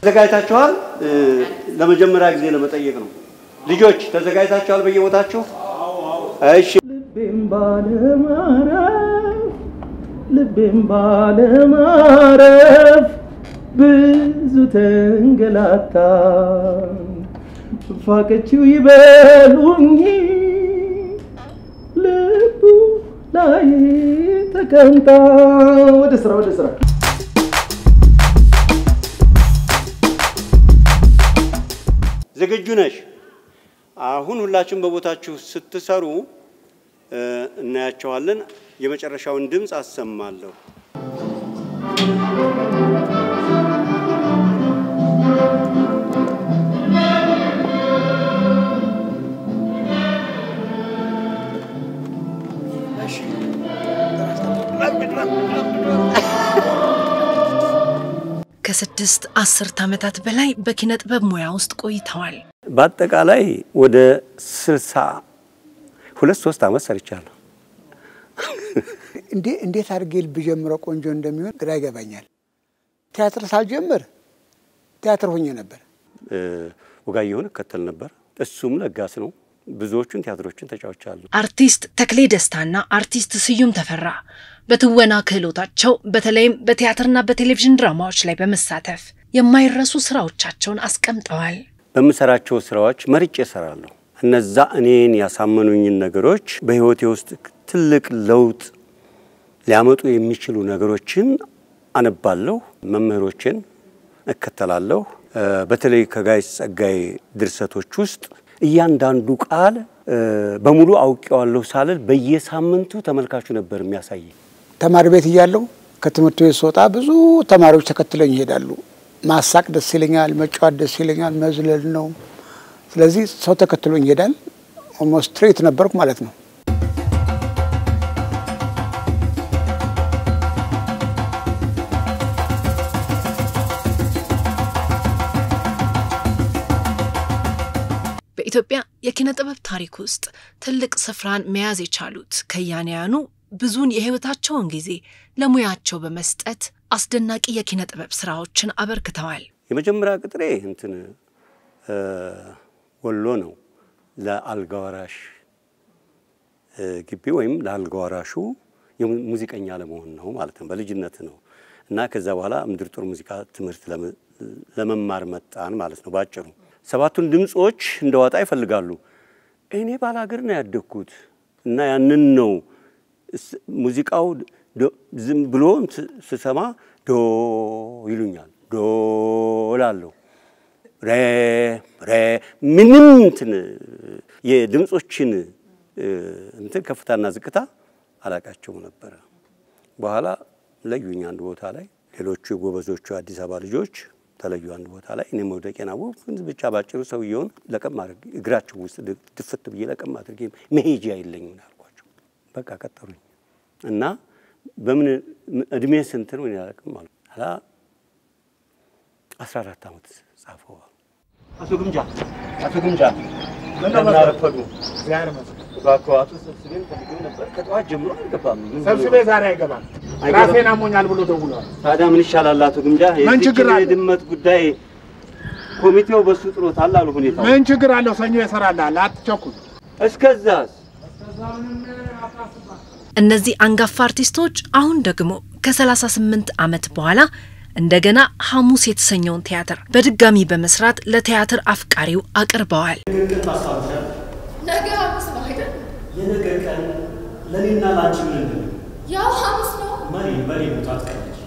ተዘጋጅታችኋል? ለመጀመሪያ ጊዜ ለመጠየቅ ነው። ልጆች ተዘጋጅታችኋል በየቦታችሁ? እሺ ልቤም ባለማረፍ ብዙ ተንገላታ ፋቀችው ይበሉኝ ልቡ ላይ ተቀምጣ ወደ ስራ ዝግጁ ነሽ? አሁን ሁላችሁም በቦታችሁ ስትሰሩ እናያቸዋለን። የመጨረሻውን ድምጽ አሰማለሁ። ከ6 10 ዓመታት በላይ በኪነ ጥበብ ሙያ ውስጥ ቆይተዋል። በአጠቃላይ ወደ 62 ዓመት ሰርቻለሁ። እንዴት አድርጌ ልጀምረው ቆንጆ እንደሚሆን ግራ ይገባኛል። ቲያትር ሳልጀምር ቲያትር ሆኜ ነበር። ወጋየሁን ከተል ነበር። እሱም ለጋስ ነው። ብዙዎቹን ቲያትሮችን ተጫውቻለሁ። አርቲስት ተክሌ ደስታና አርቲስት ስዩም ተፈራ በትወና ክህሎታቸው በተለይም በቲያትርና በቴሌቪዥን ድራማዎች ላይ በመሳተፍ የማይረሱ ስራዎቻቸውን አስቀምጠዋል። በመሰራቸው ስራዎች መርጬ እሰራለሁ። እነዛ እኔን ያሳመኑኝን ነገሮች በህይወቴ ውስጥ ትልቅ ለውጥ ሊያመጡ የሚችሉ ነገሮችን አነባለሁ፣ መምህሮችን እከተላለሁ። በተለይ ከጋይስ ጸጋይ ድርሰቶች ውስጥ እያንዳንዱ ቃል በሙሉ አውቄዋለሁ ሳልል በየሳምንቱ ተመልካቹ ነበር የሚያሳይ። ተማሪ ቤት እያለሁ ከትምህርት ቤት ስወጣ ብዙ ተማሪዎች ተከትለኝ ይሄዳሉ። ማሳቅ ደስ ይለኛል፣ መጫወት ደስ ይለኛል፣ መዝለል ነው። ስለዚህ ሰው ተከትሎኝ ይሄዳል። ኦልሞስት ስትሬት ነበርኩ ማለት ነው። በኢትዮጵያ የኪነ ጥበብ ታሪክ ውስጥ ትልቅ ስፍራን መያዝ የቻሉት ከያንያኑ ብዙን የህይወታቸውን ጊዜ ለሙያቸው በመስጠት አስደናቂ የኪነ ጥበብ ስራዎችን አበርክተዋል። የመጀመሪያ ቅጥሬ ወሎ ነው። ለአልጋወራሽ ግቢ ወይም ለአልጋወራሹ የሙዚቀኛ ለመሆን ነው ማለት ነው። በልጅነት ነው እና ከዛ በኋላ ምድር ጦር ሙዚቃ ትምህርት ለመማር መጣን ማለት ነው ባጭሩ። ሰባቱን ድምጾች እንደዋጣ ይፈልጋሉ። እኔ ባላገር ነው ያደኩት እና ያንን ነው ሙዚቃው ዝም ብሎ ስሰማ ዶ ይሉኛል። ዶ ላለው ሬ ምንም የድምጾችን ከፍታና ዝቅታ አላቃቸው ነበር። በኋላ ለዩኝ አንድ ቦታ ላይ ሌሎቹ ጎበዞቹ አዲስ አበባ ልጆች ተለዩ አንድ ቦታ ላይ እኔ መውደቄና ብቻ ባጭሩ ሰውየውን ለቀም አድርጌ እግራቸው ውስጥ ድፍት ብዬ ለቀም አድርጌ መሄጃ አይለኝም አልኳቸው። በቃ ቀጠሩኝ እና በምን እድሜ ስንት ነው ያለቀም ማለት አላ 14 ዓመት ጻፈው። አቶ ግምጃ ምን አረፈዱ ዛሬ ማለት ባቋቱ ሰብስቤን ተልከው ነበር። ከጧት ጀምሮ አልገባም። ሰብስቤ ዛሬ አይገባም። ራሴን አሞኛል ብሎ ደውሏል። ታዲያ ምን ይሻላል አቶ ግምጃ? የድመት ጉዳይ ኮሚቴው በሱ ጥሮታል አሉ ሁኔታው። ምን ችግር አለው? ሰኞ ይሰራልሃል፣ አትቸኩል። እስከዛስ እነዚህ አንጋፋ አርቲስቶች አሁን ደግሞ ከ38 ዓመት በኋላ እንደገና ሐሙስ የተሰኘውን ቲያትር በድጋሚ በመስራት ለቲያትር አፍቃሪው አቅርበዋል። ነገ ሐሙስ ነው አይደል? የነገ ቀን ለኔና ላንቺ ምን ነው? ያው ሐሙስ ነው። በኔ ቦታ አትቀርጂ።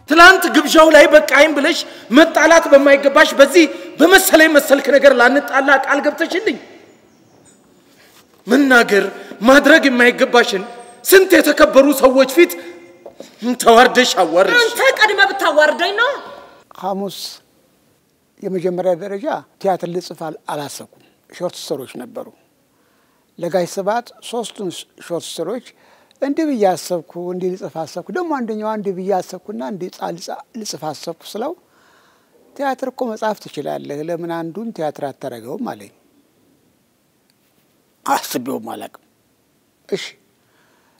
ትላንት ግብዣው ላይ በቃይም ብለሽ መጣላት በማይገባሽ በዚህ በመሰለኝ መሰልክ ነገር ላንጣላ ቃል ገብተሽልኝ መናገር ማድረግ የማይገባሽን ስንት የተከበሩ ሰዎች ፊት ተዋርደሽ አዋርደሽ አንተ ቀድመ ብታዋርደኝ ነው። ሐሙስ የመጀመሪያ ደረጃ ቲያትር ልጽፍ አላሰብኩም። ሾርት ስቶሪዎች ነበሩ። ለጋሽ ስብሐት 3ቱን ሾርት ስቶሪዎች እንዲህ ብዬ አሰብኩ፣ እንዲህ ልጽፍ አሰብኩ፣ ደግሞ አንደኛው እንዲህ ብዬ አሰብኩና እንዲህ ልጽፍ አሰብኩ ስለው ቲያትር እኮ መጻፍ ትችላለህ፣ ለምን አንዱን ቲያትር አታረገውም አለኝ። አስቤውም አላውቅም። እሺ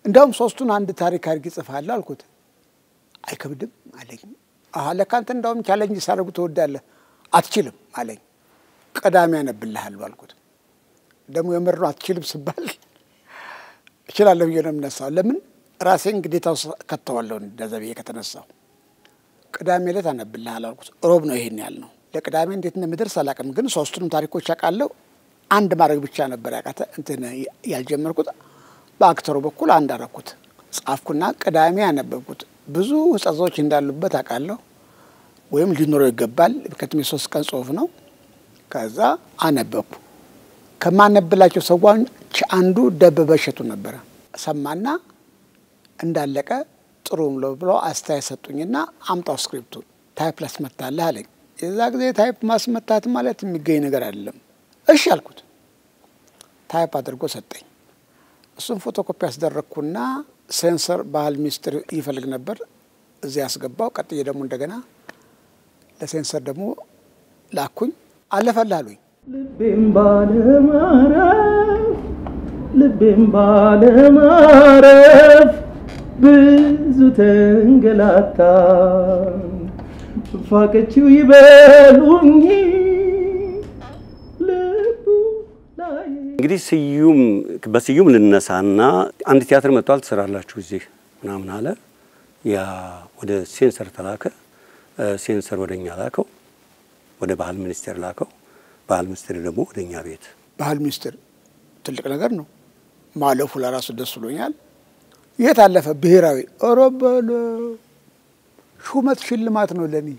እንደውም ሶስቱን አንድ ታሪክ አድርጌ ጽፋለሁ አልኩት። አይከብድም አለኝ። ለካ አንተ እንደውም ቻሌንጅ ሳደርጉ ትወዳለህ። አትችልም አለኝ። ቀዳሚ ያነብልሃለሁ አልኩት። ደግሞ የምር ነው አትችልም ስባል እችላለሁ ብዬ ነው የምነሳው። ለምን ራሴን ግዴታው ከተዋለሁ እንደዛ ብዬ ከተነሳው። ቅዳሜ ዕለት አነብልሃለሁ አልኩት። ሮብ ነው ይሄን ያልነው። ለቅዳሜ እንዴት እንደምደርስ አላውቅም፣ ግን ሶስቱንም ታሪኮች አውቃለሁ። አንድ ማድረግ ብቻ ነበር ያቃተ እንትን ያልጀመርኩት። በአክተሩ በኩል አንድ አደረኩት፣ ጻፍኩና ቅዳሜ ያነበብኩት። ብዙ ሕጸጾች እንዳሉበት አውቃለሁ፣ ወይም ሊኖረው ይገባል። በከተሜ 3 ቀን ጽሁፍ ነው። ከዛ አነበብኩ። ከማነብላቸው ሰዎች አንዱ ደበበ እሸቱ ነበረ። ሰማና እንዳለቀ ጥሩ ብሎ አስተያየት ሰጡኝና አምጣው ስክሪፕቱን ታይፕ ላስመታለህ አለኝ። የዛ ጊዜ ታይፕ ማስመታት ማለት የሚገኝ ነገር አይደለም። እሺ አልኩት። ታይፕ አድርጎ ሰጠኝ። እሱን ፎቶኮፒ አስደረግኩና ሴንሰር ባህል ሚኒስትር ይፈልግ ነበር፣ እዚያ ያስገባው። ቀጥዬ ደግሞ እንደገና ለሴንሰር ደግሞ ላኩኝ። አለፈልህ አሉኝ። ልቤም ባለማረፍ ብዙ ተንገላታ ፋቀችው ይበሉኝ ልቡ ላይ። እንግዲህ በስዩም ልነሳና አንድ ቲያትር መጥቷል ትሰራላችሁ እዚህ ምናምን አለ። ያ ወደ ሴንሰር ተላከ። ሴንሰር ወደኛ ላከው፣ ወደ ባህል ሚኒስቴር ላከው። ባህል ሚኒስቴር ደግሞ ወደኛ ቤት። ባህል ሚኒስቴር ትልቅ ነገር ነው ማለፉ ለራሱ ደስ ብሎኛል። የት አለፈ? ብሔራዊ ኦሮበሎ ሹመት ሽልማት ነው ለኔ።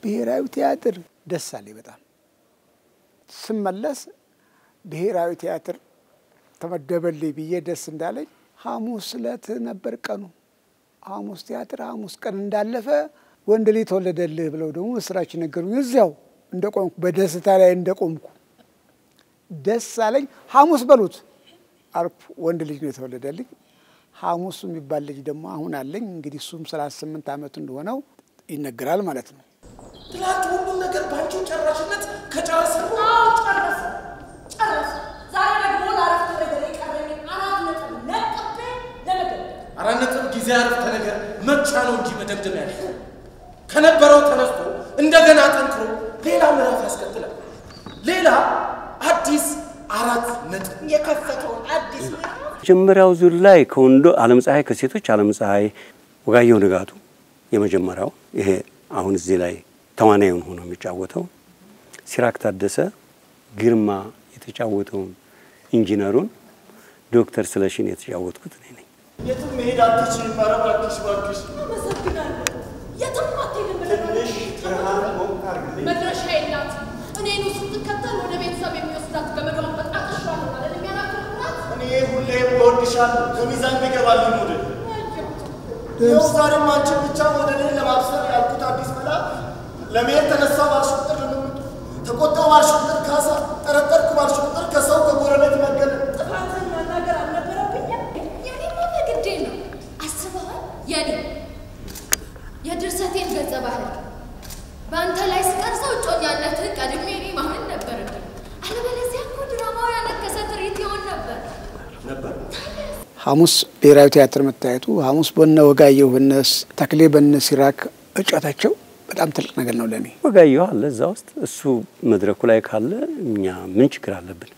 ብሔራዊ ቲያትር ደስ አለኝ በጣም። ስመለስ ብሔራዊ ቲያትር ተመደበልኝ ብዬ ደስ እንዳለኝ ሐሙስ ዕለት ነበር ቀኑ። ሐሙስ ቲያትር ሐሙስ ቀን እንዳለፈ ወንድ ልጅ ተወለደልህ ብለው ደግሞ ስራችን ነገሩኝ። እዚያው እንደቆምኩ በደስታ ላይ እንደቆምኩ ደስ አለኝ። ሐሙስ በሉት አልኩ። ወንድ ልጅ ነው የተወለደልኝ። ሐሙስ የሚባል ልጅ ደግሞ አሁን አለኝ። እንግዲህ እሱም 38 ዓመት እንደሆነው ይነገራል ማለት ነው። ትላንት ሁሉ ነገር ባንቺው ጨራሽነት ከጨረሰ ጨረሰ። ዛሬ ደግሞ ላረፍተ ነገር የቀረኝ አራት ነጥብ ጊዜ አረፍተ ነገር መቻ ነው እንጂ መደምደም ያለ ከነበረው ተነስቶ እንደገና ጠንክሮ ሌላ ምዕራፍ ያስከትላል። ሌላ አዲስ አራት ነጥብ የከፈተው አዲስ መጀመሪያው ዙር ላይ ከወንዶ ዓለም ፀሐይ ከሴቶች ዓለም ፀሐይ ወጋየሁ ንጋቱ የመጀመሪያው ይሄ አሁን እዚህ ላይ ተዋናዩን ሆኖ የሚጫወተው ሲራክ ታደሰ ግርማ የተጫወተው ኢንጂነሩን ዶክተር ስለሽን የተጫወትኩት እኔ ነኝ። የትም መሄድ አትችይም። ኧረ እባክሽ እባክሽ አመሰግናለሁ። የትም አትሄድም ብለህ ትንሽ ብርሃን ሞቃር መድረሻ የላት። እኔን ስትከተል ወደ ቤተሰብ የሚወስዳት ገመዷን በጣም ተሽሏል ማለት የሚያናክርናት እኔ ሁሌም እወድሻለሁ። ከሚዛን ቢገባልኝ ሞዴል ይኸው ዛሬም አንቺን ብቻ ሞዴልን ለማብሰር ያልኩት አዲስ መላ ለመሄድ ተነሳ ባልሽ ቁጥር ተቆጣሁ ባልሽ ቁጥር ካሳ ጠረጠርኩ ባልሽ ቁጥር ከሰው ከጎረቤት መገለ ጥፋትን መናገር አልነበረብኝም። የኔ ሞት ግዴ ነው። አስበዋል። የኔ የድርሰቴን ገጸ ባህል በአንተ ላይ ስቀርጸው እጮኛነትህ ቀድሜ እኔ ማመን ነበረብኝ። አለበለዚያ እኮ ድራማው ያነከሰ ትርኢት ይሆን ነበር። ሐሙስ ብሔራዊ ቲያትር መታየቱ ሐሙስ በነ ወጋየሁ በነ ተክሌ በነ ሲራክ እጫታቸው በጣም ትልቅ ነገር ነው ለኔ። ወጋየሁ አለ እዛ ውስጥ እሱ መድረኩ ላይ ካለ እኛ ምን ችግር አለብን?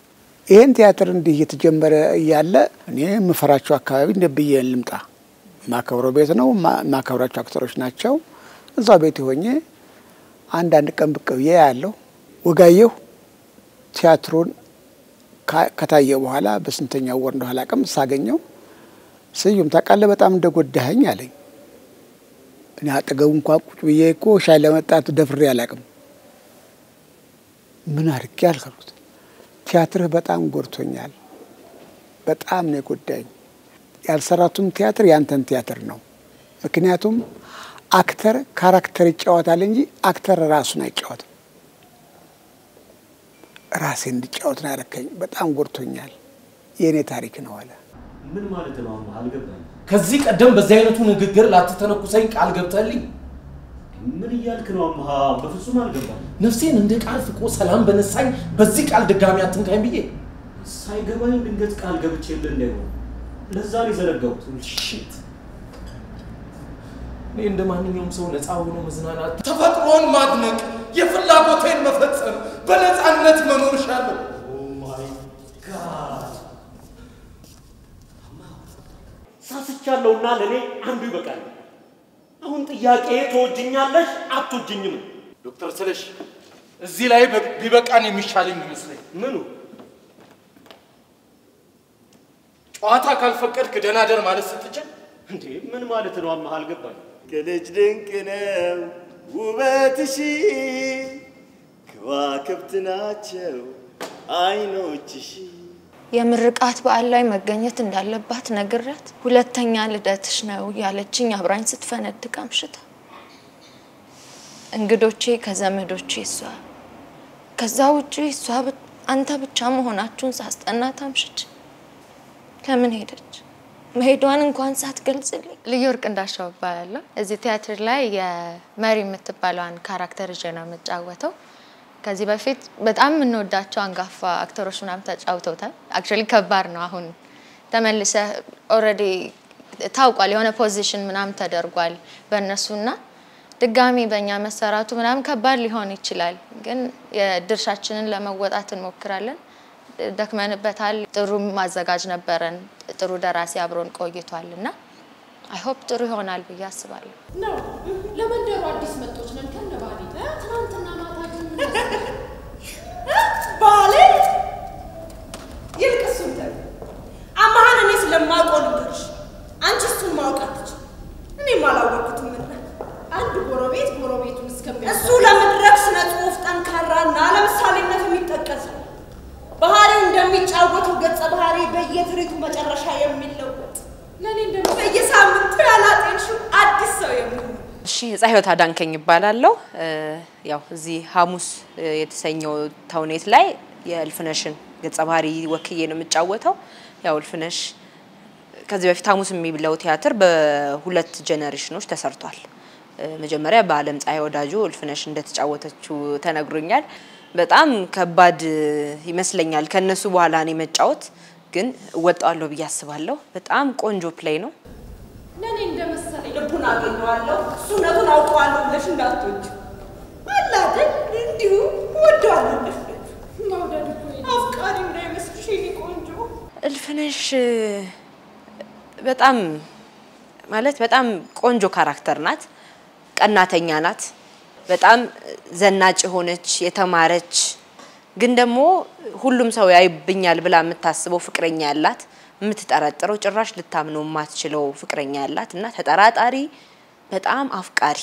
ይሄን ቲያትር እንዲህ እየተጀመረ እያለ እኔ የምፈራቸው አካባቢ እንደብዬ ልምጣ ማከብረው ቤት ነው። ማከብራቸው አክተሮች ናቸው። እዛ ቤት ሆኜ አንዳንድ ቀን ብቅ ብዬ ያለው ወጋየሁ ቲያትሩን ከታየ በኋላ በስንተኛው ወር እንደኋላ ቀም ሳገኘው ስዩም ታውቃለህ በጣም እንደጎዳኸኝ አለኝ። እኔ አጠገቡ እንኳን ቁጭ ብዬ እኮ ሻይ ለመጣት ደፍሬ አላውቅም። ምን አድርጌ አልከሩት። ቲያትርህ በጣም ጎድቶኛል፣ በጣም ነው የጎዳኝ። ያልሰራቱም ቲያትር ያንተን ቲያትር ነው። ምክንያቱም አክተር ካራክተር ይጫወታል እንጂ አክተር ራሱን አይጫወትም። ራሴን እንድጫወት ነው ያደረከኝ። በጣም ጎድቶኛል። የኔ ታሪክ ነው አለ። ምን ማለት ነው? አልገባኝም። ከዚህ ቀደም በዚህ አይነቱ ንግግር ላትተነኩሰኝ ቃል ገብተልኝ ምን እያልክ ነው? አምሃ በፍጹም አልገባኝም። ነፍሴን እንደ ቃል ፍቆ ሰላም በነሳኝ በዚህ ቃል ድጋሚ አትንካኝ ብዬ ሳይገባኝ ድንገት ቃል ገብቼልህ እንደው ለዛ ነው የዘረጋሁት። ሽት እኔ እንደ ማንኛውም ሰው ነፃ ሆኖ መዝናናት፣ ተፈጥሮን ማድነቅ፣ የፍላጎቴን መፈጸም፣ በነፃነት መኖር እሻለሁ። ኦ ማይ ጋድ ሳስቻለሁና ለኔ አንዱ ይበቃል። አሁን ጥያቄ ተወጅኛለሽ አትወጅኝም? ዶክተር ስለሽ እዚህ ላይ ቢበቃን የሚሻለኝ ይመስለኝ። ምኑ? ጨዋታ ካልፈቀድክ ደናደር ማለት ስትችል እንዴ ምን ማለት ነው? አማህ አልገባኝ። ገለጭ ድንቅ ነው ውበትሽ ከዋክብት ናቸው አይኖችሽ። የምርቃት በዓል ላይ መገኘት እንዳለባት ነግራት ሁለተኛ ልደትሽ ነው ያለችኝ አብራኝ ስትፈነድቅ አምሽታ እንግዶቼ ከዘመዶቼ እሷ ከዛ ውጪ እሷ አንተ ብቻ መሆናችሁን ሳስጠናት አምሽች ለምን ሄደች? መሄዷን እንኳን ሳትገልጽልኝ። ልዩ ወርቅ እንዳሻው እባላለሁ። እዚህ ቲያትር ላይ የመሪ የምትባለዋን ካራክተር ይዤ ነው የምጫወተው። ከዚህ በፊት በጣም የምንወዳቸው አንጋፋ አክተሮች ምናምን ተጫውተውታል። አክቹአሊ ከባድ ነው። አሁን ተመልሰ ኦልሬዲ ታውቋል፣ የሆነ ፖዚሽን ምናምን ተደርጓል በእነሱና ድጋሚ በእኛ መሰራቱ ምናምን ከባድ ሊሆን ይችላል። ግን የድርሻችንን ለመወጣት እንሞክራለን። ደክመንበታል። ጥሩ ማዘጋጅ ነበረን፣ ጥሩ ደራሲ አብሮን ቆይቷልና አይ ሆፕ ጥሩ ይሆናል ብዬ አስባለሁ። ነው ለመንደሩ አዲስ መጦች ነን ከነባሪ ትናንትና ማታ ግን ባሌ ይልቅሱን አማሃን እኔ ስለማውቀው ልንገርሽ፣ አንቺ እሱን ማውቃትች እኔ ማላወቅኩት ምን አንድ ጎረቤቱን እስከሚያውቅ እሱ ለመድረክ ስነ ጽሁፍ ጠንካራና ለምሳሌነት የሚጠቀስ ነው። ባህሪው እንደሚጫወተው ገጸ ባህሪ በየትሪቱ መጨረሻ የሚለወጥ ለኔ በየሳምንቱ ያላጤንሽው አዲስ ሰው የሚሆን። እሺ ፀሐይወት አዳንከኝ ይባላለሁ። ያው እዚህ ሐሙስ የተሰኘው ተውኔት ላይ የእልፍነሽን ገጸ ባህሪ ወክዬ ነው የምጫወተው። ያው እልፍነሽ ከዚህ በፊት ሐሙስ የሚብለው ቲያትር በሁለት ጄነሬሽኖች ተሰርቷል። መጀመሪያ በአለም ፀሐይ ወዳጁ እልፍነሽ እንደተጫወተችው ተነግሮኛል። በጣም ከባድ ይመስለኛል ከነሱ በኋላ እኔ መጫወት፣ ግን ወጣዋለሁ ብዬ አስባለሁ። በጣም ቆንጆ ፕሌይ ነው። ለኔ እንደመሰለኝ ልቡን አገኘዋለሁ እሱነቱን አውቀዋለሁ ብለሽ እንዳትወጪ አላደል እንዲሁ ወደዋለሁ ብለሽ መውደድ እኮ አፍቃሪ እንዳይመስልሽ የኔ ቆንጆ። እልፍነሽ በጣም ማለት በጣም ቆንጆ ካራክተር ናት። ቀናተኛ ናት። በጣም ዘናጭ ሆነች፣ የተማረች ግን ደግሞ ሁሉም ሰው ያይብኛል ብላ የምታስበው ፍቅረኛ ያላት፣ የምትጠረጥረው ጭራሽ ልታምነው የማትችለው ፍቅረኛ ያላት እና ተጠራጣሪ በጣም አፍቃሪ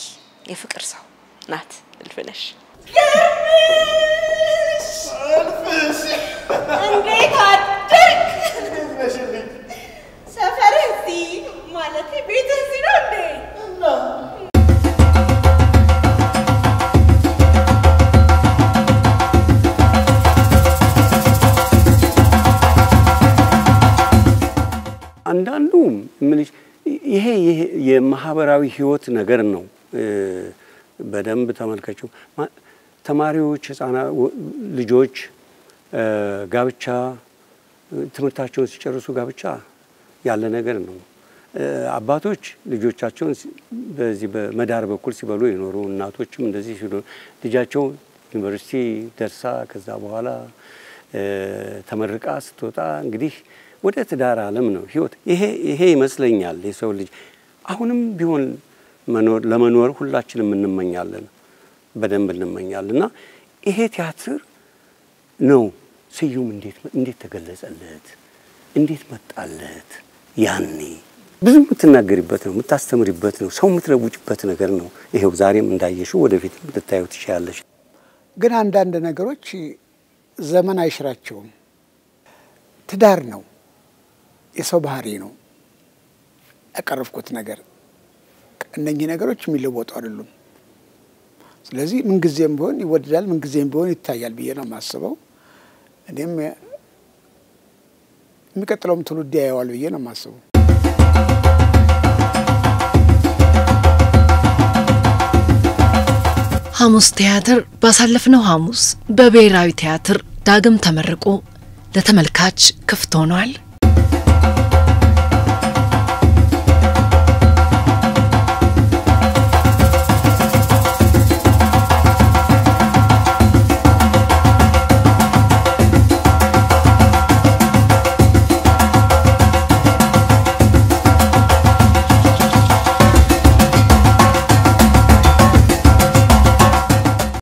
የፍቅር ሰው ናት እልፍነሽ። እልፍሽ እንዴት አደርክ? ሰፈር እዚህ ማለት ቤት እዚህ ነው እንዴ? አንዳንዱ ምን ይሄ የማህበራዊ ህይወት ነገር ነው። በደንብ ተመልከቹ። ተማሪዎች፣ ህፃናት፣ ልጆች ጋብቻ ትምህርታቸውን ሲጨርሱ ጋብቻ ያለ ነገር ነው። አባቶች ልጆቻቸውን በዚህ በመዳር በኩል ሲበሉ ይኖሩ፣ እናቶችም እንደዚህ ሲሉ ልጃቸው ዩኒቨርሲቲ ደርሳ ከዛ በኋላ ተመርቃ ስትወጣ እንግዲህ ወደ ትዳር ዓለም ነው ህይወት። ይሄ ይመስለኛል የሰው ልጅ አሁንም ቢሆን ለመኖር ሁላችንም እንመኛለን፣ በደንብ እንመኛለንና ይሄ ቲያትር ነው። ስዩም እንዴት ተገለጸለት? እንዴት መጣለት? ያኔ ብዙ የምትናገሪበት ነው፣ የምታስተምሪበት ነው፣ ሰው የምትለውጭበት ነገር ነው። ይሄው ዛሬም እንዳየሽው ወደፊት ልታዩ ትችያለሽ። ግን አንዳንድ ነገሮች ዘመን አይሽራቸውም። ትዳር ነው፣ የሰው ባህሪ ነው። ያቀረብኩት ነገር እነኚህ ነገሮች የሚለወጡ አይደሉም። ስለዚህ ምን ጊዜም ቢሆን ይወደዳል፣ ምን ጊዜም ቢሆን ይታያል ብዬ ነው የማስበው። እኔም የሚቀጥለውም ትውልድ ያየዋል ብዬ ነው የማስበው። ሐሙስ ቲያትር ባሳለፍነው ሐሙስ በብሔራዊ ቲያትር ዳግም ተመርቆ ለተመልካች ክፍት ሆኗል።